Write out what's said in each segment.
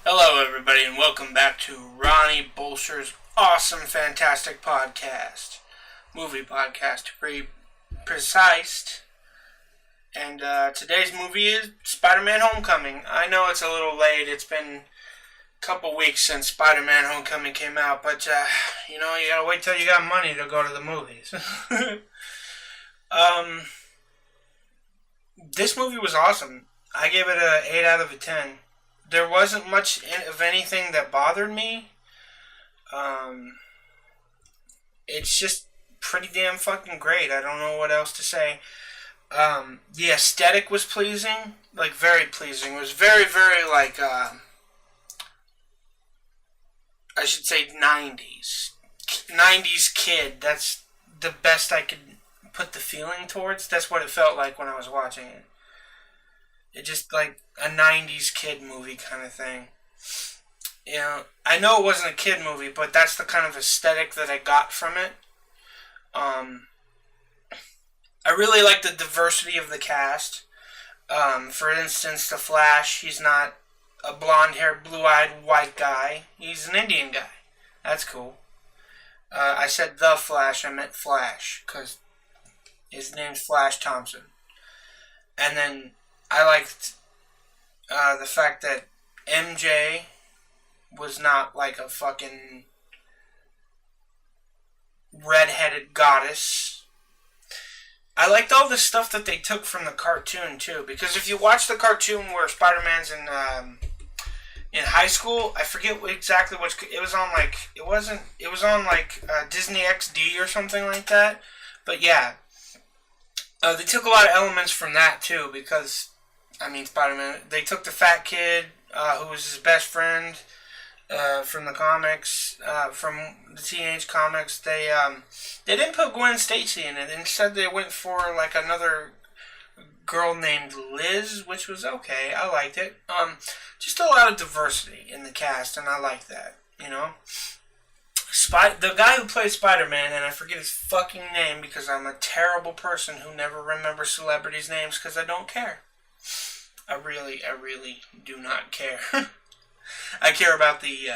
Hello, everybody, and welcome back to Ronnie Bolster's awesome, fantastic podcast. Movie podcast, to be precise. And today's movie is Spiderman Homecoming. I know it's a little late. It's been a couple weeks since Spider-Man Homecoming came out, but, you gotta wait till you got money to go to the movies. This movie was awesome. I gave it an 8 out of a 10. There wasn't much of anything that bothered me. It's just pretty damn fucking great. I don't know what else to say. The aesthetic was pleasing. Like, very pleasing. It was very, very, like, I should say 90s. 90s kid. That's the best I could put the feeling towards. That's what it felt like when I was watching it. It just like a 90s kid movie kind of thing. I know it wasn't a kid movie, but that's the kind of aesthetic that I got from it. I really like the diversity of the cast. For instance, the Flash, he's not a blonde-haired, blue-eyed white guy. He's an Indian guy. That's cool. I said the Flash, I meant Flash, because his name's Flash Thompson. And then I liked the fact that MJ was not like a fucking redheaded goddess. I liked all the stuff that they took from the cartoon too, because if you watch the cartoon where Spider-Man's in high school, I forget exactly which it was on. Like it was on like Disney XD or something like that. But yeah, they took a lot of elements from that too, because Spider-Man. They took the fat kid who was his best friend from the comics, from the teenage comics. They didn't put Gwen Stacy in it. Instead, they went for like another girl named Liz, which was okay. I liked it. Just a lot of diversity in the cast, and I like that. The guy who plays Spider-Man, and I forget his fucking name because I'm a terrible person who never remembers celebrities' names because I don't care. I really do not care. I care about the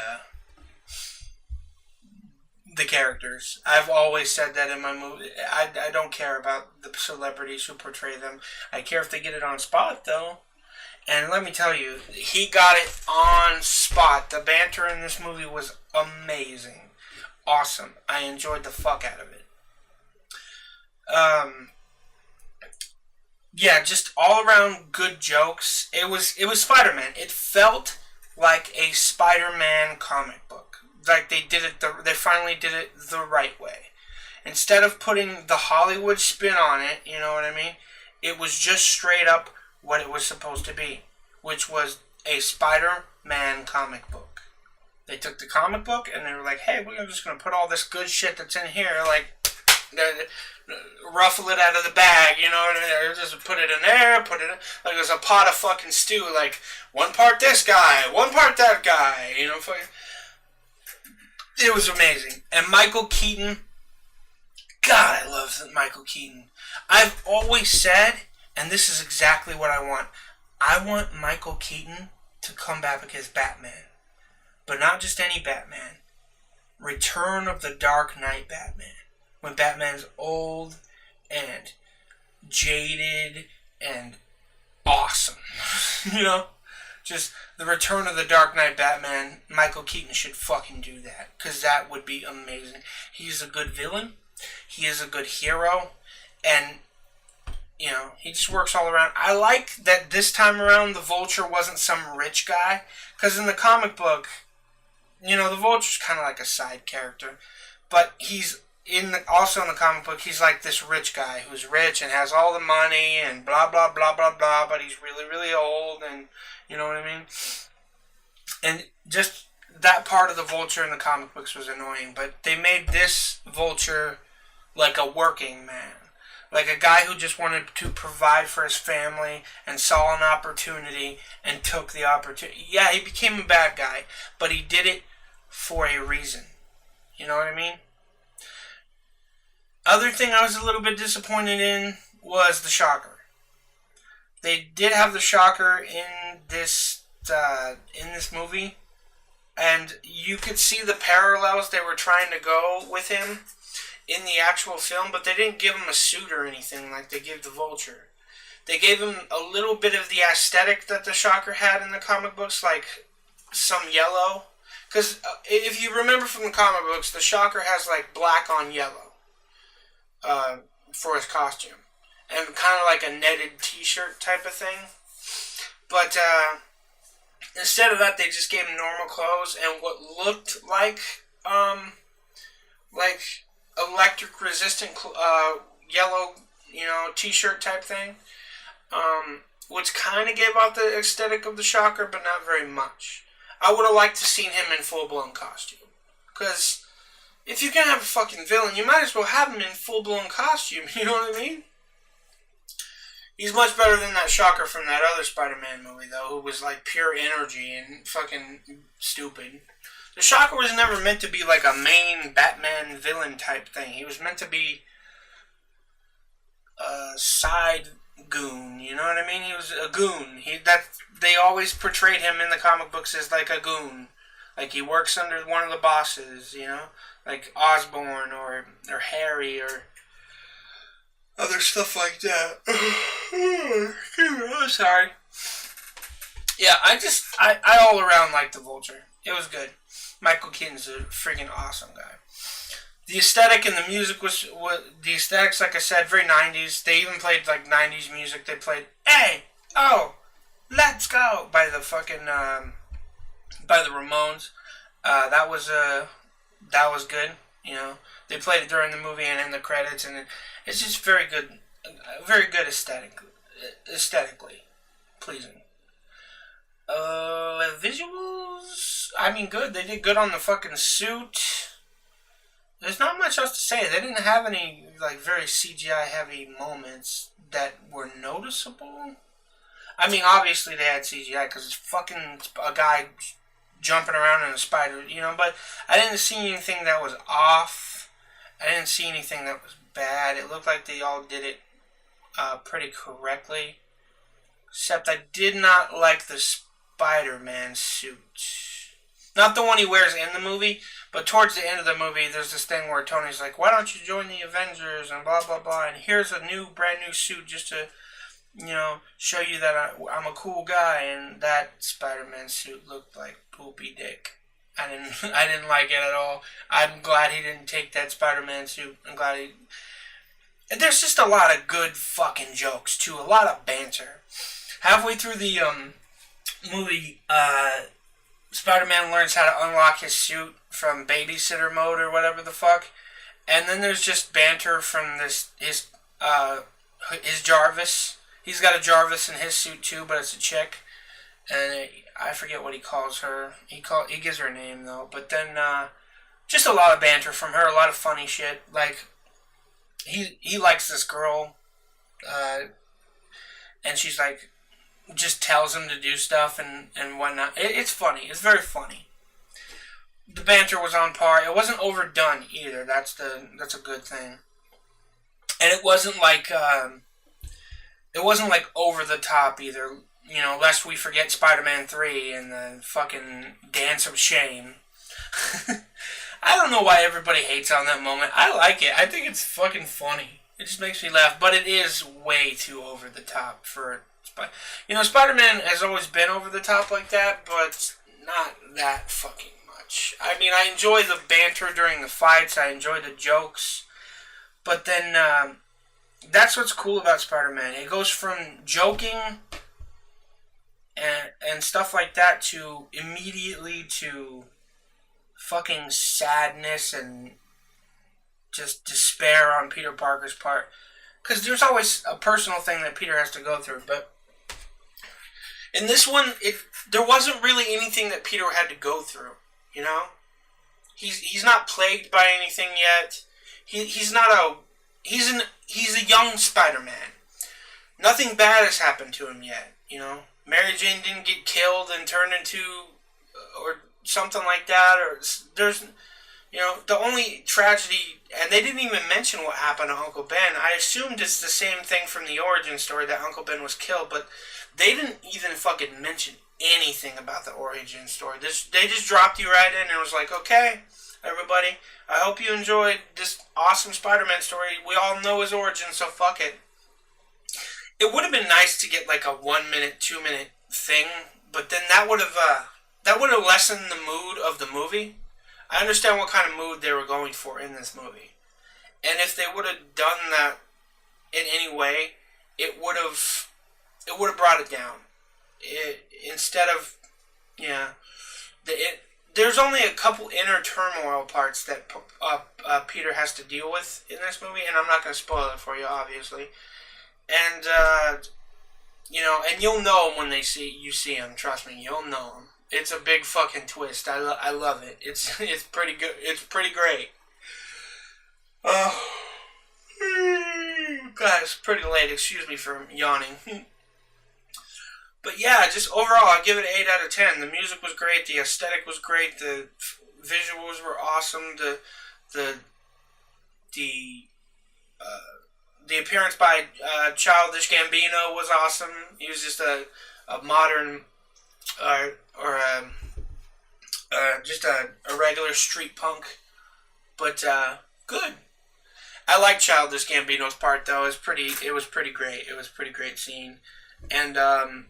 characters. I've always said that in my movie. I don't care about the celebrities who portray them. I care if they get it on spot, though. And let me tell you, he got it on spot. The banter in this movie was amazing. Awesome. I enjoyed the fuck out of it. Yeah, just all around good jokes. It was Spider-Man. It felt like a Spider-Man comic book. Like they finally did it the right way. Instead of putting the Hollywood spin on it, you know what I mean? It was just straight up what it was supposed to be, which was a Spider-Man comic book. They took the comic book and they were like, hey, we're just going to put all this good shit that's in here, like, ruffle it out of the bag, you know what I mean? Just put it in there, put it in, like it was a pot of fucking stew, like, one part this guy, one part that guy, It was amazing. And Michael Keaton, God, I love Michael Keaton. I've always said, and this is exactly what I want Michael Keaton to come back as Batman. But not just any Batman. Return of the Dark Knight Batman. When Batman's old and jaded and awesome. Just the Return of the Dark Knight Batman. Michael Keaton should fucking do that. Because that would be amazing. He's a good villain. He is a good hero. And, he just works all around. I like that this time around the Vulture wasn't some rich guy. Because in the comic book, the Vulture's kind of like a side character. But he's also in the comic book, he's like this rich guy who's rich and has all the money and blah, blah, blah, blah, blah, but he's really, really old and, you know what I mean? And just that part of the Vulture in the comic books was annoying, but they made this Vulture like a working man. Like a guy who just wanted to provide for his family and saw an opportunity and took the opportunity. Yeah, he became a bad guy, but he did it for a reason. You know what I mean? Other thing I was a little bit disappointed in was the Shocker. They did have the Shocker in this in this movie, and you could see the parallels they were trying to go with him in the actual film, but they didn't give him a suit or anything like they give the Vulture. They gave him a little bit of the aesthetic that the Shocker had in the comic books, like some yellow. Because if you remember from the comic books, the Shocker has like black on yellow for his costume. And kind of like a netted t-shirt type of thing. But instead of that, they just gave him normal clothes and what looked like electric resistant yellow, t-shirt type thing. Which kind of gave out the aesthetic of the Shocker, but not very much. I would have liked to seen him in full-blown costume. Because if you're going to have a fucking villain, you might as well have him in full-blown costume, you know what I mean? He's much better than that Shocker from that other Spider-Man movie, though, who was like pure energy and fucking stupid. The Shocker was never meant to be like a main Batman villain type thing. He was meant to be a side goon, you know what I mean? He was a goon. They always portrayed him in the comic books as like a goon. Like he works under one of the bosses, like Osborn or Harry or other stuff like that. Oh, sorry. Yeah, I all around liked the Vulture. It was good. Michael Keaton's a freaking awesome guy. The aesthetic and the music was the aesthetics, like I said, very 90s. They even played like 90s music. They played "Hey, oh, let's go" by the fucking by the Ramones. That was good. They played it during the movie and in the credits, and it's just very good aesthetically pleasing. Visuals, I mean, good. They did good on the fucking suit. There's not much else to say. They didn't have any like very CGI heavy moments that were noticeable. I mean, obviously they had CGI because it's fucking a guy jumping around in a spider, but I didn't see anything that was off. I didn't see anything that was bad. It looked like they all did it pretty correctly. Except I did not like the Spider-Man suit. Not the one he wears in the movie, but towards the end of the movie, there's this thing where Tony's like, "Why don't you join the Avengers?" and blah, blah, blah. And here's a brand new suit just to, show you that I'm a cool guy. And that Spider-Man suit looked like poopy dick. I didn't like it at all. I'm glad he didn't take that Spider-Man suit. I'm glad he... There's just a lot of good fucking jokes, too. A lot of banter. Halfway through the movie, Spider-Man learns how to unlock his suit from babysitter mode or whatever the fuck. And then there's just banter from his Jarvis. He's got a Jarvis in his suit, too, but it's a chick. And I forget what he calls her. He gives her a name, though. But then, just a lot of banter from her. A lot of funny shit. Like, he likes this girl. And she's like, just tells him to do stuff and whatnot. It's funny. It's very funny. The banter was on par. It wasn't overdone either. That's a good thing. And it wasn't like over the top either. Lest we forget Spider-Man 3 and the fucking Dance of Shame. I don't know why everybody hates on that moment. I like it. I think it's fucking funny. It just makes me laugh. But it is way too over the top for... Spider-Man has always been over the top like that, but not that fucking much. I mean, I enjoy the banter during the fights. I enjoy the jokes. But then, that's what's cool about Spider-Man. It goes from joking and stuff like that to immediately to fucking sadness and just despair on Peter Parker's part. Because there's always a personal thing that Peter has to go through, but in this one, there wasn't really anything that Peter had to go through, He's not plagued by anything yet. He's a young Spider-Man. Nothing bad has happened to him yet, Mary Jane didn't get killed and turned into, or something like that, or there's, the only tragedy, and they didn't even mention what happened to Uncle Ben. I assumed it's the same thing from the origin story that Uncle Ben was killed, but they didn't even fucking mention anything about the origin story. They just dropped you right in and was like, okay, everybody, I hope you enjoyed this awesome Spider-Man story. We all know his origin, so fuck it. It would have been nice to get like a 1 minute, 2 minute thing, but then that would have lessened the mood of the movie. I understand what kind of mood they were going for in this movie, and if they would have done that in any way, it would have brought it down. Instead of, yeah, there's only a couple inner turmoil parts that Peter has to deal with in this movie, and I'm not going to spoil it for you, obviously. And and you'll know him when you see him. Trust me, you'll know him. It's a big fucking twist. I love it. It's pretty good. It's pretty great. Oh, God, it's pretty late. Excuse me for yawning. But yeah, just overall, I give it an 8 out of 10. The music was great. The aesthetic was great. The visuals were awesome. The the appearance by Childish Gambino was awesome. He was just a modern just a regular street punk, but good. I like Childish Gambino's part though. It was pretty great. It was a pretty great scene, and I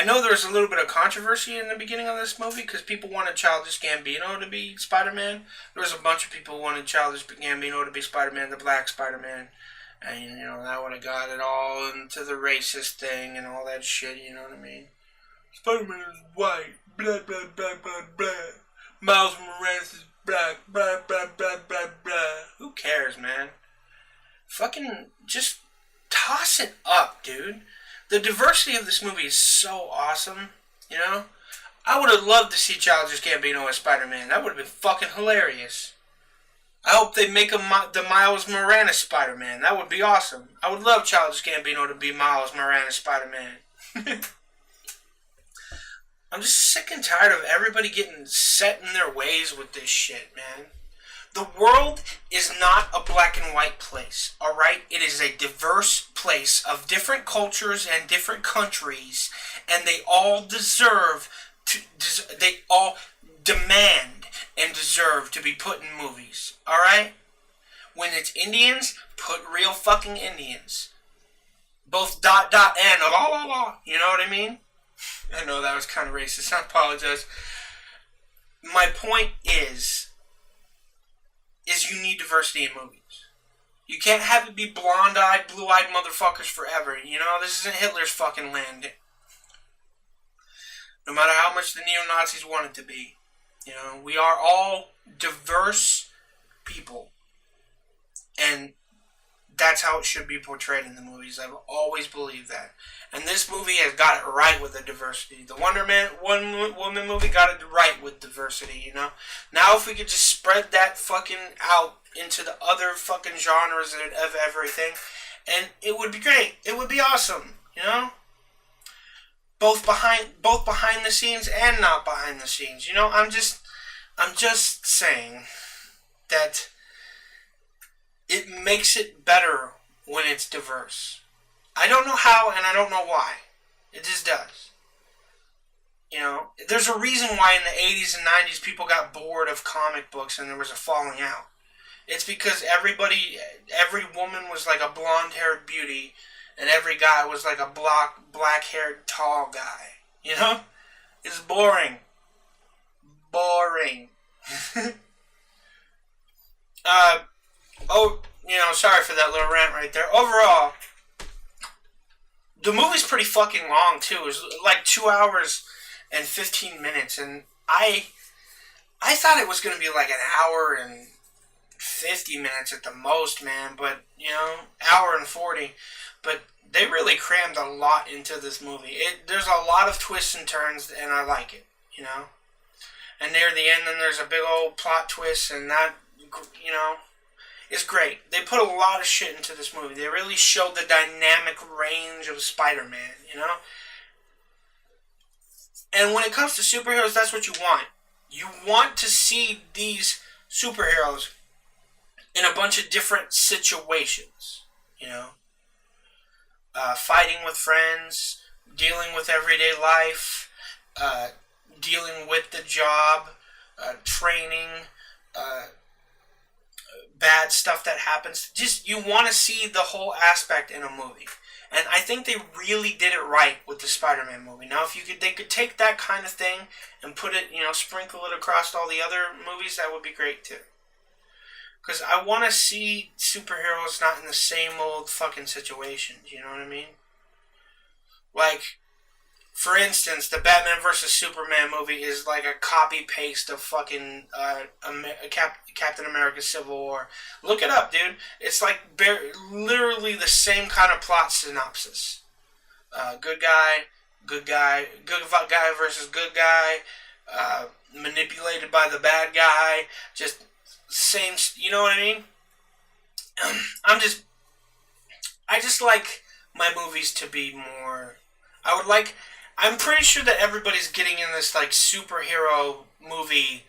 know there was a little bit of controversy in the beginning of this movie because people wanted Childish Gambino to be Spider-Man. There was a bunch of people who wanted Childish Gambino to be Spider-Man, the Black Spider-Man. And, that would have got it all into the racist thing and all that shit, you know what I mean? Spider-Man is white, blah, blah, blah, blah, blah. Miles Morales is black, blah, blah, blah, blah, blah. Who cares, man? Fucking just toss it up, dude. The diversity of this movie is so awesome, I would have loved to see Childish Gambino as Spider-Man. That would have been fucking hilarious. I hope they make him the Miles Morales Spider-Man. That would be awesome. I would love Childish Gambino to be Miles Morales Spider-Man. I'm just sick and tired of everybody getting set in their ways with this shit, man. The world is not a black and white place, alright? It is a diverse place of different cultures and different countries, and they all they all demand and deserve to be put in movies, alright? When it's Indians, put real fucking Indians. Both ... and la la la, you know what I mean? I know that was kind of racist, I apologize. My point is you need diversity in movies. You can't have it be blonde-eyed, blue-eyed motherfuckers forever. This isn't Hitler's fucking land. No matter how much the neo-Nazis want it to be. We are all diverse people. And that's how it should be portrayed in the movies. I've always believed that. And this movie has got it right with the diversity. The Wonder Woman movie got it right with diversity, Now if we could just spread that fucking out into the other fucking genres of everything, and it would be great. It would be awesome, Both behind the scenes and not behind the scenes. I'm just saying that it makes it better when it's diverse. I don't know how, and I don't know why. It just does. There's a reason why in the 80s and 90s people got bored of comic books and there was a falling out. It's because every woman was like a blonde-haired beauty, and every guy was like a black-haired tall guy. It's boring. Boring. Sorry for that little rant right there. Overall, the movie's pretty fucking long, too. It was like 2 hours and 15 minutes, and I thought it was going to be like an hour and 50 minutes at the most, man, but, hour and 40. But they really crammed a lot into this movie. There's a lot of twists and turns, and I like it, And near the end, then there's a big old plot twist, and that, is great. They put a lot of shit into this movie. They really showed the dynamic range of Spider-Man, And when it comes to superheroes, that's what you want. You want to see these superheroes in a bunch of different situations, fighting with friends, dealing with everyday life, uh, dealing with the job, training, uh, bad stuff that happens. Just you want to see the whole aspect in a movie. And I think they really did it right with the Spider-Man movie. Now, if they could take that kind of thing and put it, sprinkle it across all the other movies, that would be great too. Because I want to see superheroes not in the same old fucking situations. You know what I mean? Like, for instance, the Batman vs Superman movie is like a copy paste of fucking Captain America: Civil War. Look it up, dude. It's like literally the same kind of plot synopsis. Good guy, good guy, good guy versus good guy. Manipulated by the bad guy. Just same. You know what I mean? I just like my movies to be more. I would like. I'm pretty sure that everybody's getting in this like superhero movie,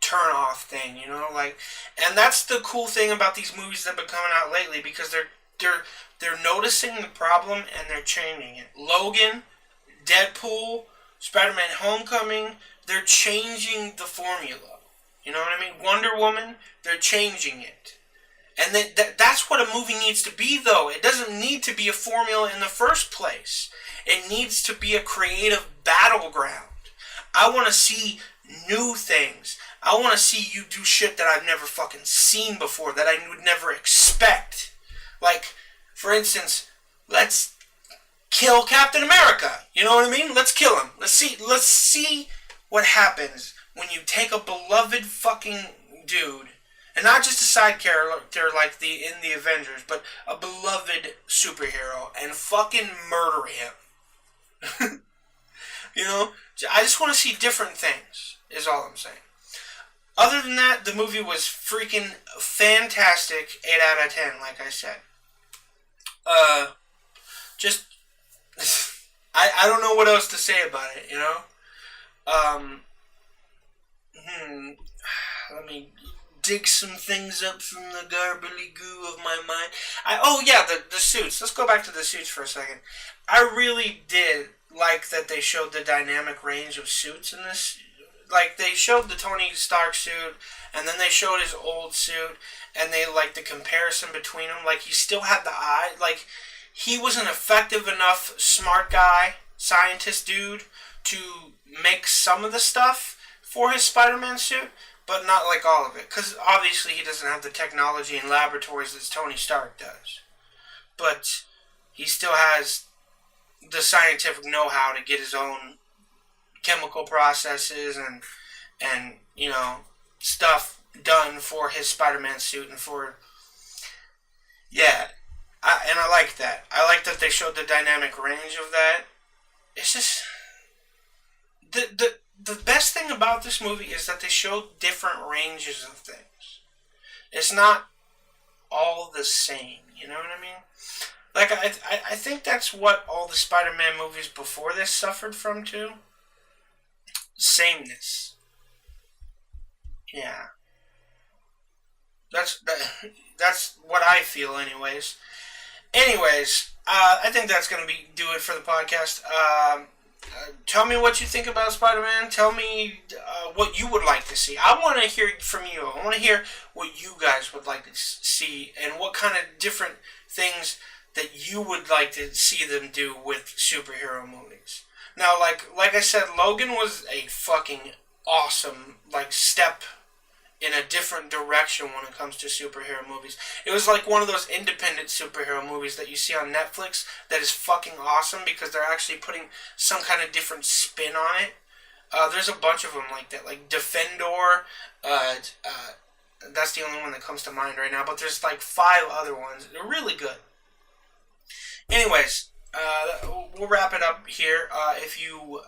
turn off thing, like, and that's the cool thing about these movies that have been coming out lately because they're noticing the problem and they're changing it. Logan, Deadpool, Spiderman Homecoming, they're changing the formula. You know what I mean? Wonder Woman, they're changing it. And that's what a movie needs to be, though. It doesn't need to be a formula in the first place. It needs to be a creative battleground. I want to see new things. I want to see you do shit that I've never fucking seen before, that I would never expect. Like, for instance, let's kill Captain America. You know what I mean? Let's kill him. Let's see what happens when you take a beloved fucking dude, and not just a side character like in the Avengers, but a beloved superhero, and fucking murder him. I just want to see different things, is all I'm saying. Other than that, the movie was freaking fantastic. 8 out of 10, like I said. Just, I don't know what else to say about it, Let me dig some things up from the garbly goo of my mind. The suits. Let's go back to the suits for a second. I really did like that they showed the dynamic range of suits in this. Like, they showed the Tony Stark suit, and then they showed his old suit, and they, like, the comparison between them. Like, he still had the eye. Like, he was an effective enough smart guy, scientist dude, to make some of the stuff for his Spider-Man suit, but not like all of it. Because obviously he doesn't have the technology and laboratories that Tony Stark does. But he still has the scientific know-how to get his own chemical processes and stuff done for his Spider-Man suit and for... Yeah. I like that. I like that they showed the dynamic range of that. It's just... The best thing about this movie is that they showed different ranges of things. It's not all the same, you know what I mean? Like, I think that's what all the Spider-Man movies before this suffered from, too. Sameness. Yeah. That's what I feel, anyways. I think that's going to do it for the podcast. Tell me what you think about Spider-Man. Tell me what you would like to see. I want to hear from you. I want to hear what you guys would like to see and what kind of different things that you would like to see them do with superhero movies. Now, like I said, Logan was a fucking awesome step in a different direction when it comes to superhero movies. It was like one of those independent superhero movies that you see on Netflix that is fucking awesome because they're actually putting some kind of different spin on it. There's a bunch of them like that, like Defendor. That's the only one that comes to mind right now, but there's like 5 other ones. They're really good. Anyways, we'll wrap it up here. If you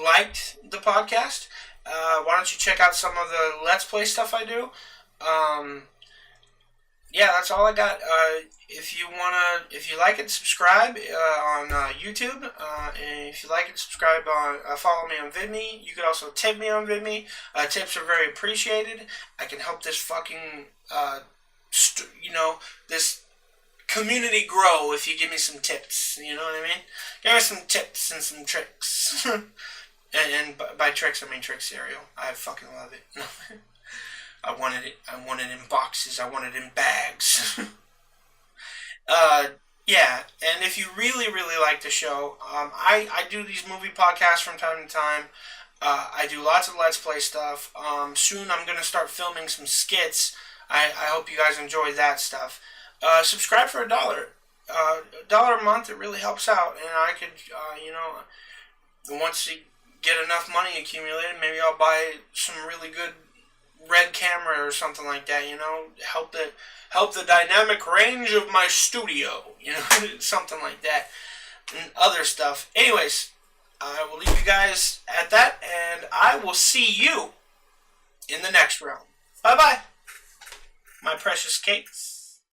liked the podcast, why don't you check out some of the Let's Play stuff I do? That's all I got. If you like it, subscribe on YouTube. And if you like it, subscribe on. Follow me on VidMe. You could also tip me on VidMe. Tips are very appreciated. I can help this fucking, this community grow if you give me some tips. You know what I mean? Give me some tips and some tricks. and by tricks, I mean trick cereal. I fucking love it. I wanted it. I wanted it in boxes. I wanted it in bags. uh, yeah, and if you really, really like the show, I do these movie podcasts from time to time. I do lots of Let's Play stuff. Soon I'm going to start filming some skits. I hope you guys enjoy that stuff. Subscribe for $1. $1 a month, it really helps out. And I could, once you get enough money accumulated, maybe I'll buy some really good red camera or something like that, help the dynamic range of my studio, something like that, and other stuff. Anyways, I will leave you guys at that, and I will see you in the next round. Bye-bye, my precious cakes.